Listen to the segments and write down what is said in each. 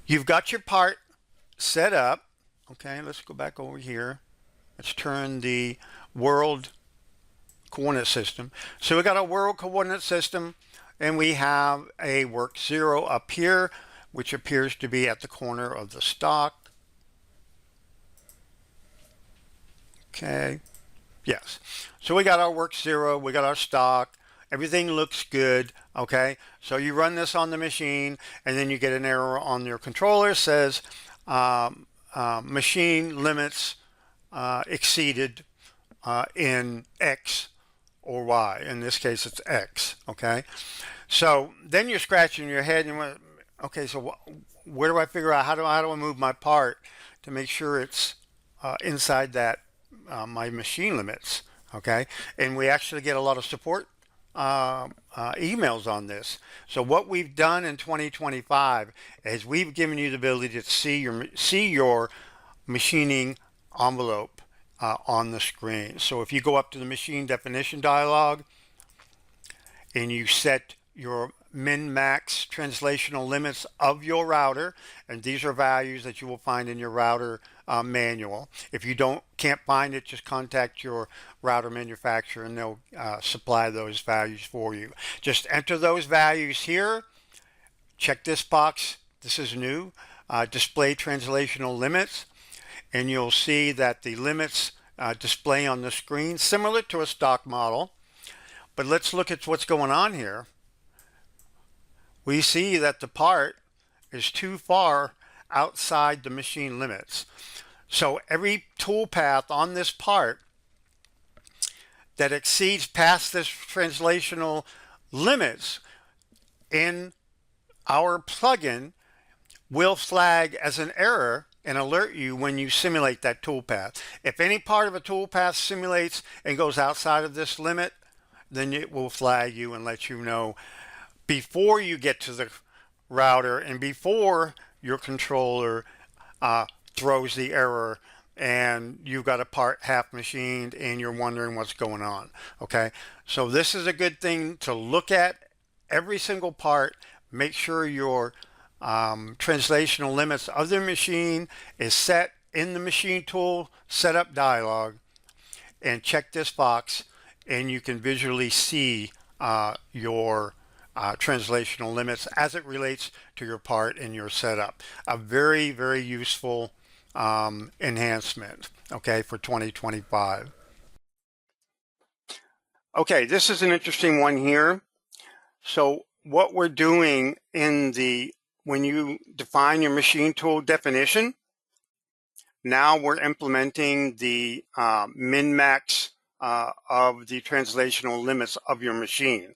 You've got your part set up. Okay, let's go back over here. Let's turn the world coordinate system. So we got a world coordinate system, and we have a work 0 up here, which appears to be at the corner of the stock. Okay, yes. So we got our work 0, we got our stock, everything looks good. Okay, so you run this on the machine, and then you get an error on your controller. It says machine limits exceeded in X or Y. In this case, it's X. Okay, so then you're scratching your head and you're, okay, so where do I figure out how do I move my part to make sure it's inside that my machine limits? Okay, and we actually get a lot of support emails on this. So what we've done in 2025 is we've given you the ability to see your machining envelope on the screen. So if you go up to the machine definition dialog and you set your min-max translational limits of your router, and these are values that you will find in your router manual. If you can't find it, just contact your router manufacturer and they'll supply those values for you. Just enter those values here. Check this box. This is new. Display translational limits, and you'll see that the limits display on the screen similar to a stock model. But let's look at what's going on here. We see that the part is too far outside the machine limits. So every toolpath on this part that exceeds past this translational limits in our plugin will flag as an error and alert you when you simulate that toolpath. If any part of a toolpath simulates and goes outside of this limit, then it will flag you and let you know before you get to the router and before your controller throws the error and you've got a part half machined and you're wondering what's going on. Okay, so this is a good thing to look at every single part. Make sure your translational limits of the machine is set in the machine tool setup dialog, and check this box and you can visually see your translational limits as it relates to your part and your setup. A very, very useful enhancement, okay, for 2025. Okay, this is an interesting one here. So what we're doing when you define your machine tool definition, now we're implementing the min-max of the translational limits of your machine.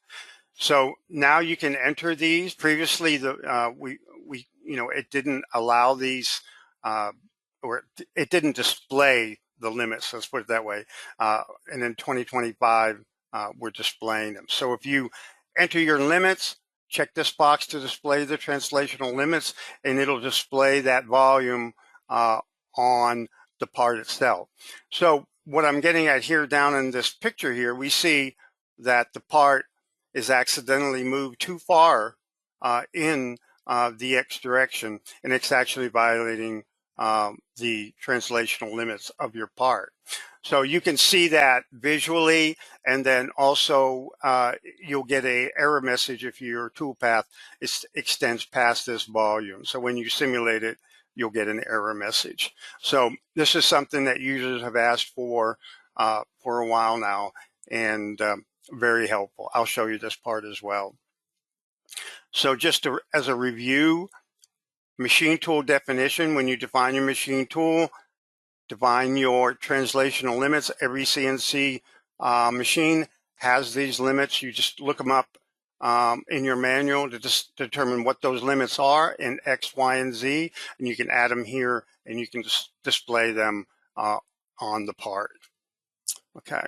So now you can enter these. Previously, it didn't allow these, or it didn't display the limits. Let's put it that way. And in 2025, we're displaying them. So if you enter your limits, check this box to display the translational limits, and it'll display that volume on the part itself. So what I'm getting at here down in this picture here, we see that the part is accidentally moved too far in the X direction, and it's actually violating the translational limits of your part. So you can see that visually, and then also you'll get an error message if your toolpath extends past this volume. So when you simulate it, you'll get an error message. So this is something that users have asked for a while now, and very helpful. I'll show you this part as well. So just as a review, machine tool definition, when you define your machine tool, define your translational limits. Every CNC machine has these limits. You just look them up in your manual to just determine what those limits are in X, Y, and Z, and you can add them here and you can just display them on the part. Okay.